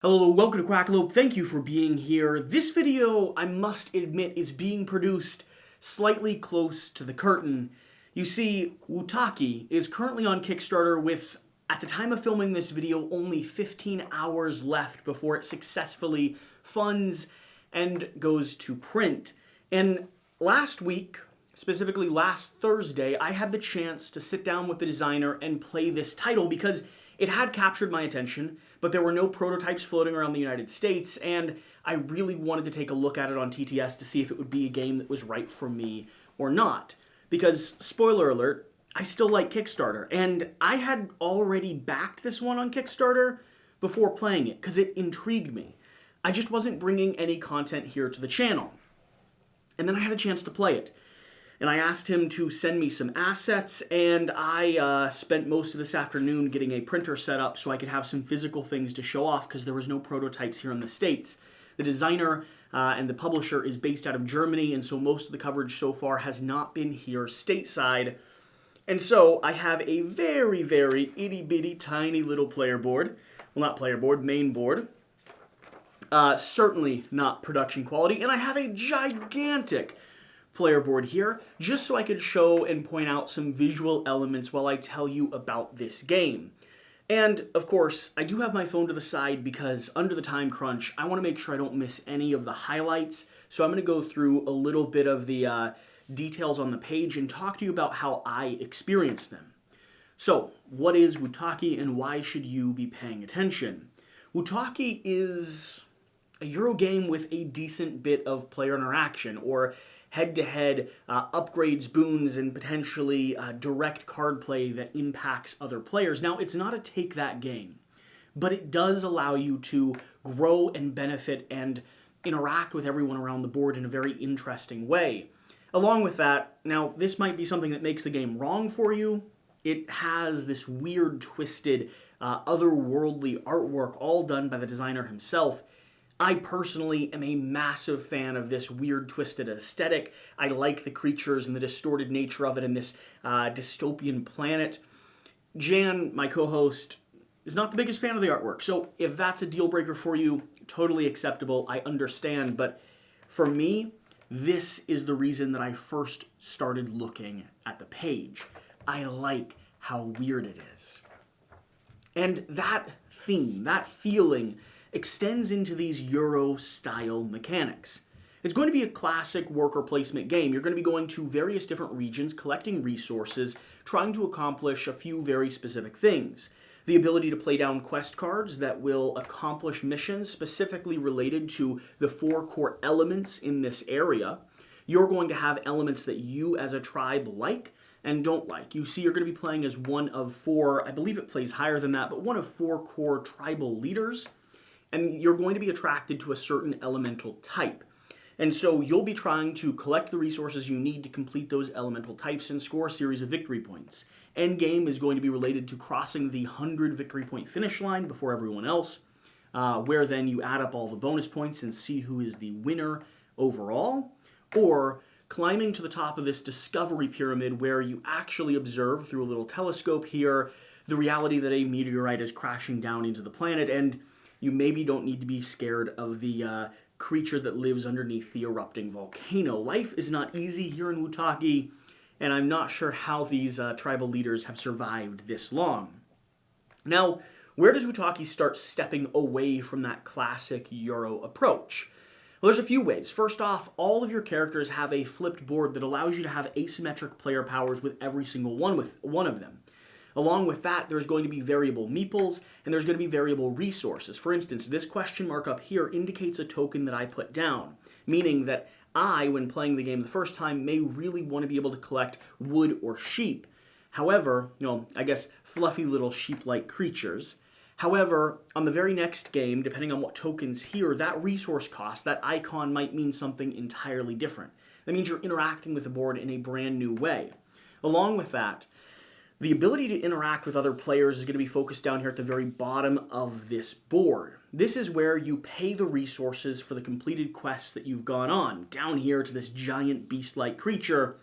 Hello, welcome to Quackalope. Thank you for being here. This video, I must admit, is being produced slightly close to the curtain. You see, Wutaki is currently on Kickstarter with, at the time of filming this video, only 15 hours left before it successfully funds and goes to print. And last week, specifically last Thursday, I had the chance to sit down with the designer and play this title because it had captured my attention, but there were no prototypes floating around the United States, and I really wanted to take a look at it on TTS to see if it would be a game that was right for me or not. Because, spoiler alert, I still like Kickstarter, and I had already backed this one on Kickstarter before playing it, because it intrigued me. I just wasn't bringing any content here to the channel. And then I had a chance to play it. And I asked him to send me some assets, and I spent most of this afternoon getting a printer set up so I could have some physical things to show off because there was no prototypes here in the States. The designer and the publisher is based out of Germany, and so most of the coverage so far has not been here stateside. And so I have a very, very itty-bitty tiny little player board. Well, not player board, main board. Certainly not production quality, and I have a gigantic player board here, just so I could show and point out some visual elements while I tell you about this game. And, of course, I do have my phone to the side because under the time crunch, I want to make sure I don't miss any of the highlights, so I'm going to go through a little bit of the details on the page and talk to you about how I experienced them. So, what is Wutaki and why should you be paying attention? Wutaki is a Euro game with a decent bit of player interaction, or head-to-head upgrades, boons, and potentially direct card play that impacts other players. Now, it's not a take-that game, but it does allow you to grow and benefit and interact with everyone around the board in a very interesting way. Along with that, now, this might be something that makes the game wrong for you. It has this weird, twisted, otherworldly artwork all done by the designer himself. I personally am a massive fan of this weird, twisted aesthetic. I like the creatures and the distorted nature of it in this dystopian planet. Jan, my co-host, is not the biggest fan of the artwork, so if that's a deal breaker for you, totally acceptable, I understand, but for me, this is the reason that I first started looking at the page. I like how weird it is. And that theme, that feeling, extends into these Euro-style mechanics. It's going to be a classic worker placement game. You're going to be going to various different regions, collecting resources, trying to accomplish a few very specific things. The ability to play down quest cards that will accomplish missions specifically related to the 4 core elements in this area. You're going to have elements that you as a tribe like and don't like. You see, you're going to be playing as one of 4, I believe it plays higher than that, but one of 4 core tribal leaders. And you're going to be attracted to a certain elemental type. And so you'll be trying to collect the resources you need to complete those elemental types and score a series of victory points. Endgame is going to be related to crossing the 100 victory point finish line before everyone else, where then you add up all the bonus points and see who is the winner overall, or climbing to the top of this discovery pyramid where you actually observe through a little telescope here the reality that a meteorite is crashing down into the planet, and you maybe don't need to be scared of the creature that lives underneath the erupting volcano. Life is not easy here in Wutaki, and I'm not sure how these tribal leaders have survived this long. Now, where does Wutaki start stepping away from that classic Euro approach? Well, there's a few ways. First off, all of your characters have a flipped board that allows you to have asymmetric player powers with every single one of them. Along with that, there's going to be variable meeples, and there's going to be variable resources. For instance, this question mark up here indicates a token that I put down, meaning that I, when playing the game the first time, may really want to be able to collect wood or sheep. However, I guess fluffy little sheep-like creatures. However, on the very next game, depending on what tokens here, that resource cost, that icon might mean something entirely different. That means you're interacting with the board in a brand new way. Along with that, the ability to interact with other players is going to be focused down here at the very bottom of this board. This is where you pay the resources for the completed quests that you've gone on, down here to this giant beast-like creature.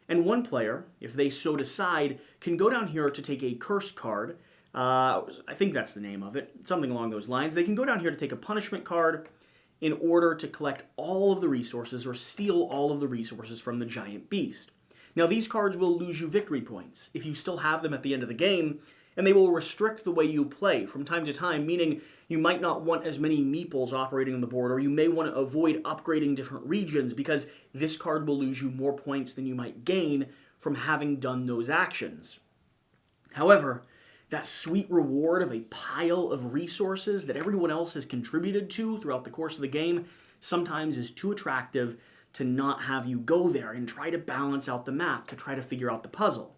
And one player, if they so decide, can go down here to take a curse card I think that's the name of it, something along those lines. They can go down here to take a punishment card in order to collect all of the resources or steal all of the resources from the giant beast. Now, these cards will lose you victory points if you still have them at the end of the game, and they will restrict the way you play from time to time, meaning you might not want as many meeples operating on the board, or you may want to avoid upgrading different regions because this card will lose you more points than you might gain from having done those actions. However, that sweet reward of a pile of resources that everyone else has contributed to throughout the course of the game sometimes is too attractive to not have you go there and try to balance out the math, to try to figure out the puzzle.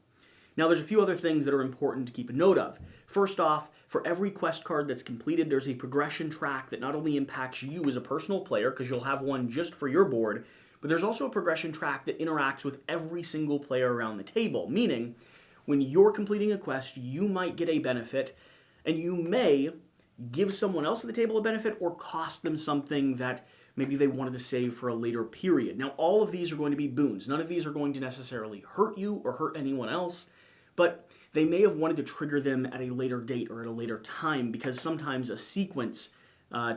Now, there's a few other things that are important to keep a note of. First off, for every quest card that's completed, there's a progression track that not only impacts you as a personal player, because you'll have one just for your board, but there's also a progression track that interacts with every single player around the table, meaning when you're completing a quest, you might get a benefit, and you may give someone else at the table a benefit or cost them something that maybe they wanted to save for a later period. Now, all of these are going to be boons. None of these are going to necessarily hurt you or hurt anyone else, but they may have wanted to trigger them at a later date or at a later time, because sometimes a sequence,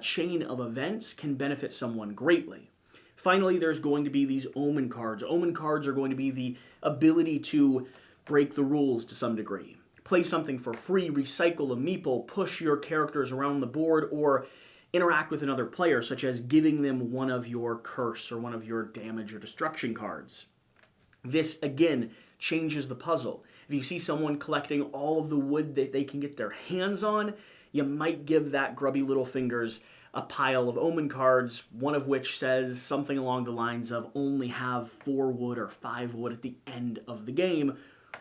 chain of events can benefit someone greatly. Finally, there's going to be these Omen cards. Omen cards are going to be the ability to break the rules to some degree. Play something for free, recycle a meeple, push your characters around the board, or interact with another player, such as giving them one of your curse or one of your damage or destruction cards. This, again, changes the puzzle. If you see someone collecting all of the wood that they can get their hands on, you might give that grubby little fingers a pile of Omen cards, one of which says something along the lines of only have 4 wood or 5 wood at the end of the game,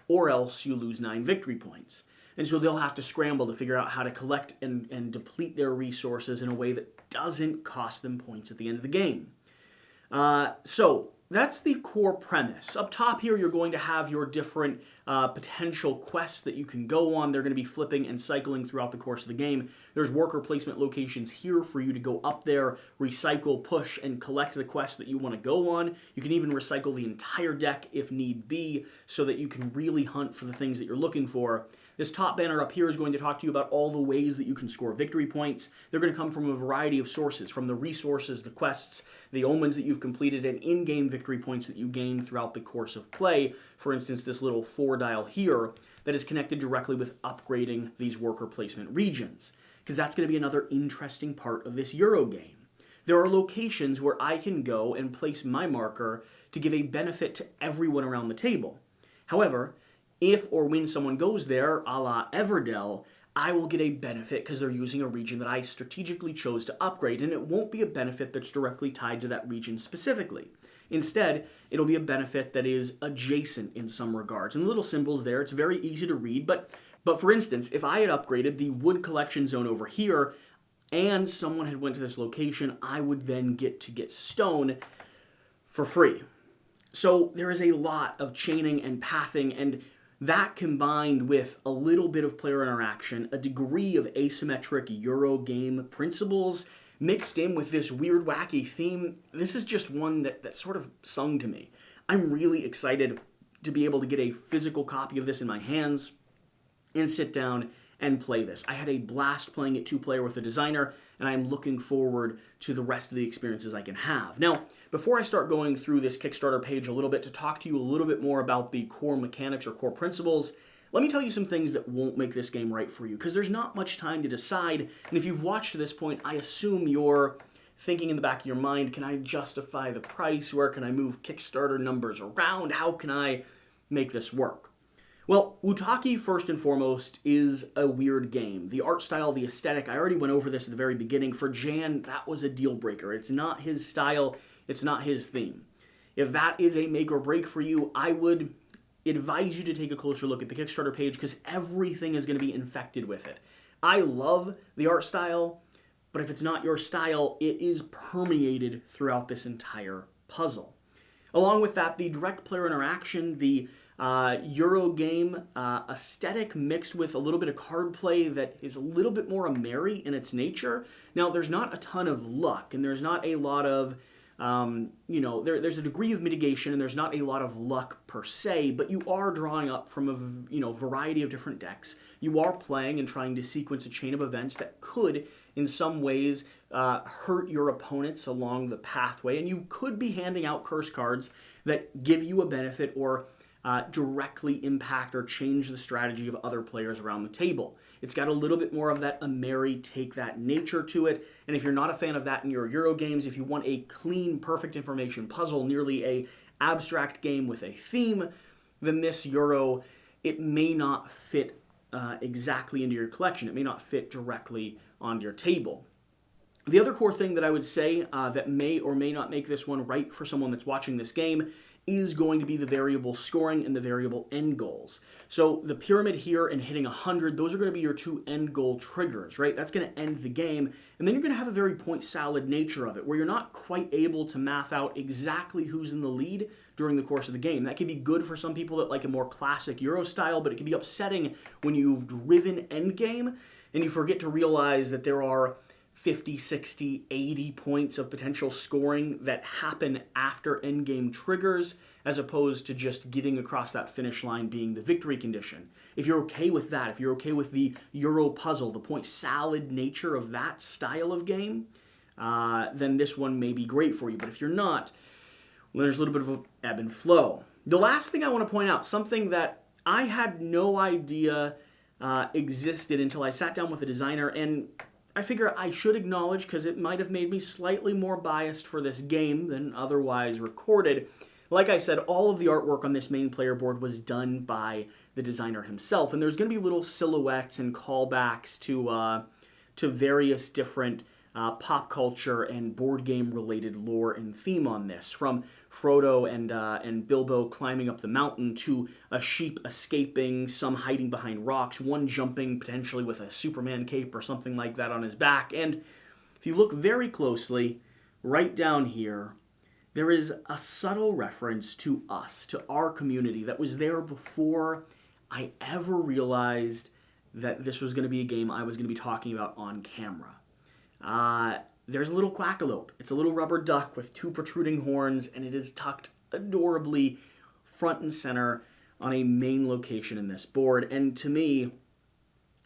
or else you lose 9 victory points. And so they'll have to scramble to figure out how to collect and deplete their resources in a way that doesn't cost them points at the end of the game. So that's the core premise. Up top here, you're going to have your different potential quests that you can go on. They're going to be flipping and cycling throughout the course of the game. There's worker placement locations here for you to go up there, recycle, push, and collect the quests that you want to go on. You can even recycle the entire deck if need be, so that you can really hunt for the things that you're looking for. This top banner up here is going to talk to you about all the ways that you can score victory points. They're going to come from a variety of sources, from the resources, the quests, the omens that you've completed, and in-game victory points that you gain throughout the course of play. For instance, this little 4-dial here that is connected directly with upgrading these worker placement regions, because that's going to be another interesting part of this Euro game. There are locations where I can go and place my marker to give a benefit to everyone around the table. However, if or when someone goes there, a la Everdell, I will get a benefit because they're using a region that I strategically chose to upgrade, and it won't be a benefit that's directly tied to that region specifically. Instead, it'll be a benefit that is adjacent in some regards. And the little symbols there, it's very easy to read, but for instance, if I had upgraded the wood collection zone over here, and someone had went to this location, I would then get to get stone for free. So there is a lot of chaining and pathing, and that combined with a little bit of player interaction, a degree of asymmetric Euro game principles, mixed in with this weird, wacky theme, this is just one that sort of sung to me. I'm really excited to be able to get a physical copy of this in my hands and sit down and play this. I had a blast playing it 2-player with a designer, and I'm looking forward to the rest of the experiences I can have. Now, before I start going through this Kickstarter page a little bit to talk to you a little bit more about the core mechanics or core principles, let me tell you some things that won't make this game right for you, because there's not much time to decide, and if you've watched to this point, I assume you're thinking in the back of your mind, can I justify the price? Where can I move Kickstarter numbers around? How can I make this work? Well, Wutaki, first and foremost, is a weird game. The art style, the aesthetic, I already went over this at the very beginning. For Jan, that was a deal breaker. It's not his style, it's not his theme. If that is a make or break for you, I would advise you to take a closer look at the Kickstarter page, because everything is going to be infected with it. I love the art style, but if it's not your style, it is permeated throughout this entire puzzle. Along with that, the direct player interaction, the Euro game aesthetic mixed with a little bit of card play that is a little bit more merry in its nature. Now, there's not a ton of luck, and there's not a lot of You know, there's a degree of mitigation and there's not a lot of luck per se, but you are drawing up from a variety of different decks. You are playing and trying to sequence a chain of events that could, in some ways, hurt your opponents along the pathway, and you could be handing out curse cards that give you a benefit or directly impact or change the strategy of other players around the table. It's got a little bit more of that a merry take that nature to it, and if you're not a fan of that in your Euro games, if you want a clean, perfect information puzzle, nearly a abstract game with a theme, then this Euro, it may not fit exactly into your collection. It may not fit directly on your table. The other core thing that I would say that may or may not make this one right for someone that's watching this game is going to be the variable scoring and the variable end goals. So the pyramid here and hitting 100, those are going to be your two end goal triggers, right? That's going to end the game. And then you're going to have a very point salad nature of it, where you're not quite able to math out exactly who's in the lead during the course of the game. That can be good for some people that like a more classic Euro style, but it can be upsetting when you've driven endgame and you forget to realize that there are 50, 60, 80 points of potential scoring that happen after endgame triggers, as opposed to just getting across that finish line being the victory condition. If you're okay with that, if you're okay with the Euro puzzle, the point salad nature of that style of game, then this one may be great for you. But if you're not, well, there's a little bit of an ebb and flow. The last thing I want to point out, something that I had no idea existed until I sat down with a designer, and I figure I should acknowledge because it might have made me slightly more biased for this game than otherwise recorded. Like I said, all of the artwork on this main player board was done by the designer himself, and there's going to be little silhouettes and callbacks to various different pop culture and board game related lore and theme on this, from Frodo and Bilbo climbing up the mountain to a sheep escaping, some hiding behind rocks, one jumping potentially with a Superman cape or something like that on his back. And if you look very closely, right down here, there is a subtle reference to us, to our community, that was there before I ever realized that this was going to be a game I was going to be talking about on camera. There's a little Quackalope. It's a little rubber duck with two protruding horns, and it is tucked adorably front and center on a main location in this board. And to me,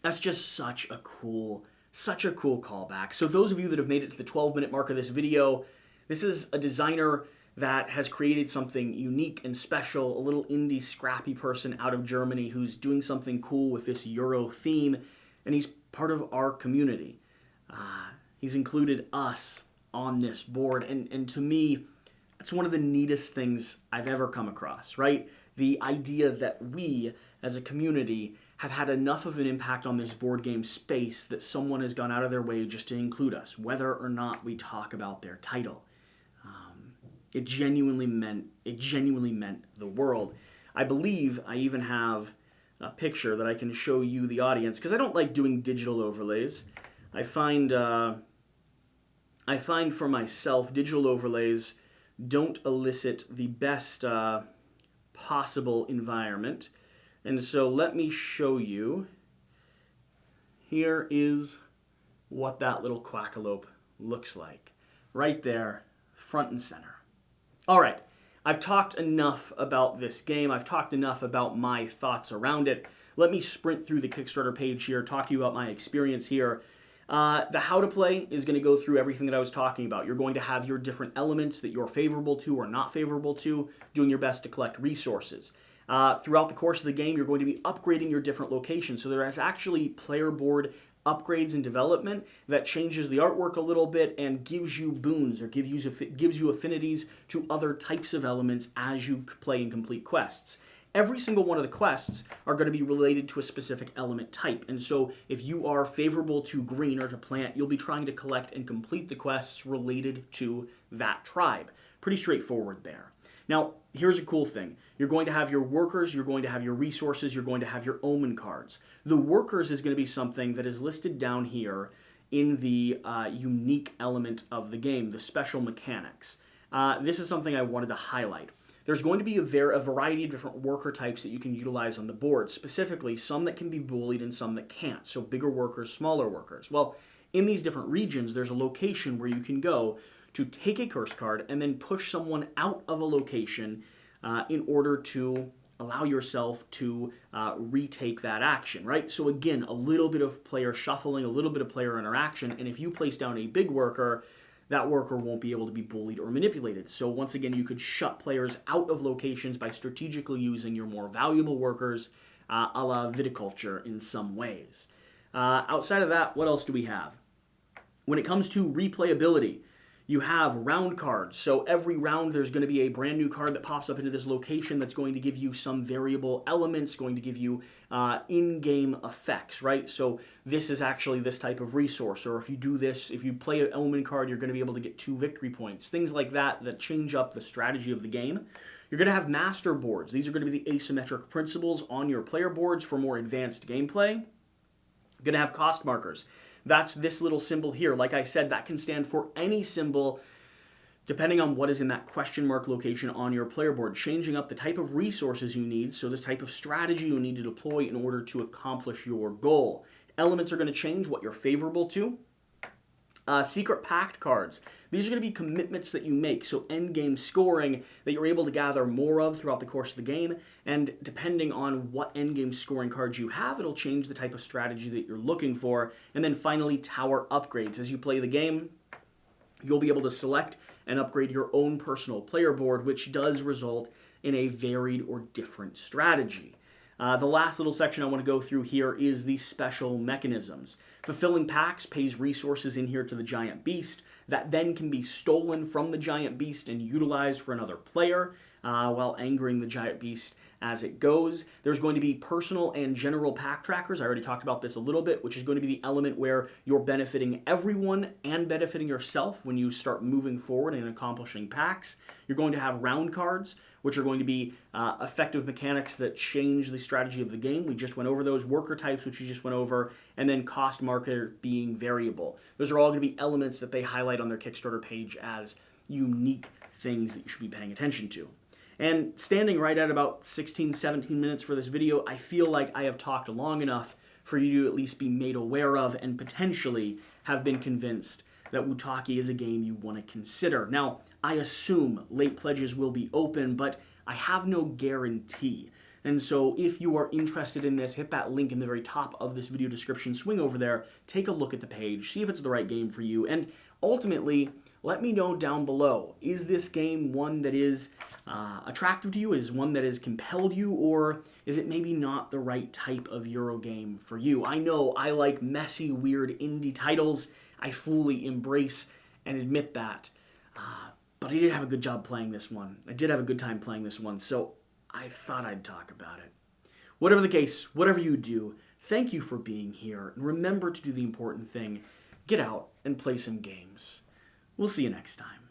that's just such a cool callback. So those of you that have made it to the 12-minute mark of this video, this is a designer that has created something unique and special, a little indie scrappy person out of Germany who's doing something cool with this Euro theme, and he's part of our community. He's included us on this board, and to me, it's one of the neatest things I've ever come across, right? The idea that we, as a community, have had enough of an impact on this board game space that someone has gone out of their way just to include us, whether or not we talk about their title. It genuinely meant the world. I believe I even have a picture that I can show you, the audience, because I don't like doing digital overlays. I find for myself, digital overlays don't elicit the best possible environment. And so let me show you. Here is what that little Quackalope looks like. Right there, front and center. All right, I've talked enough about this game. I've talked enough about my thoughts around it. Let me sprint through the Kickstarter page here, talk to you about my experience here. The how to play is going to go through everything that I was talking about. You're going to have your different elements that you're favorable to or not favorable to, doing your best to collect resources. Throughout the course of the game, you're going to be upgrading your different locations. So there is actually player board upgrades and development that changes the artwork a little bit and gives you boons or gives you affinities to other types of elements as you play and complete quests. Every single one of the quests are going to be related to a specific element type. And so if you are favorable to green or to plant, you'll be trying to collect and complete the quests related to that tribe. Pretty straightforward there. Now, here's a cool thing. You're going to have your workers, you're going to have your resources, you're going to have your Omen cards. The workers is going to be something that is listed down here in the unique element of the game, the special mechanics. This is something I wanted to highlight. There's going to be a variety of different worker types that you can utilize on the board, specifically some that can be bullied and some that can't, so bigger workers, smaller workers. Well, in these different regions, there's a location where you can go to take a curse card and then push someone out of a location in order to allow yourself to retake that action, right? So again, a little bit of player shuffling, a little bit of player interaction, and if you place down a big worker, that worker won't be able to be bullied or manipulated. So once again, you could shut players out of locations by strategically using your more valuable workers, a la viticulture in some ways. Outside of that, what else do we have? When it comes to replayability, you have round cards. So every round there's going to be a brand new card that pops up into this location that's going to give you some variable elements, going to give you in-game effects, right? So this is actually this type of resource, or if you do this, if you play an Omen card, you're going to be able to get 2 victory points. Things like that that change up the strategy of the game. You're going to have master boards. These are going to be the asymmetric principles on your player boards for more advanced gameplay. You're going to have cost markers. That's this little symbol here. Like I said, that can stand for any symbol depending on what is in that question mark location on your player board, changing up the type of resources you need, so the type of strategy you need to deploy in order to accomplish your goal. Elements are going to change what you're favorable to. Secret pact cards. These are going to be commitments that you make, so end game scoring that you're able to gather more of throughout the course of the game, and depending on what end game scoring cards you have, it'll change the type of strategy that you're looking for. And then finally, tower upgrades. As you play the game, you'll be able to select and upgrade your own personal player board, which does result in a varied or different strategy. The last little section I want to go through here is the special mechanisms. Fulfilling pacts pays resources in here to the giant beast that then can be stolen from the giant beast and utilized for another player while angering the giant beast as it goes. There's going to be personal and general pack trackers. I already talked about this a little bit, which is going to be the element where you're benefiting everyone and benefiting yourself when you start moving forward and accomplishing packs. You're going to have round cards, which are going to be effective mechanics that change the strategy of the game. We just went over those. Worker types, which we just went over, and then cost marker being variable. Those are all going to be elements that they highlight on their Kickstarter page as unique things that you should be paying attention to. And standing right at about 16, 17 minutes for this video, I feel like I have talked long enough for you to at least be made aware of and potentially have been convinced that Wutaki is a game you want to consider. Now, I assume late pledges will be open, but I have no guarantee. And so if you are interested in this, hit that link in the very top of this video description, swing over there, take a look at the page, see if it's the right game for you, and ultimately, let me know down below, is this game one that is attractive to you, is one that has compelled you, or is it maybe not the right type of Euro game for you? I know I like messy, weird indie titles. I fully embrace and admit that. But I did have a good job playing this one. I did have a good time playing this one, so I thought I'd talk about it. Whatever the case, whatever you do, thank you for being here, and remember to do the important thing. Get out and play some games. We'll see you next time.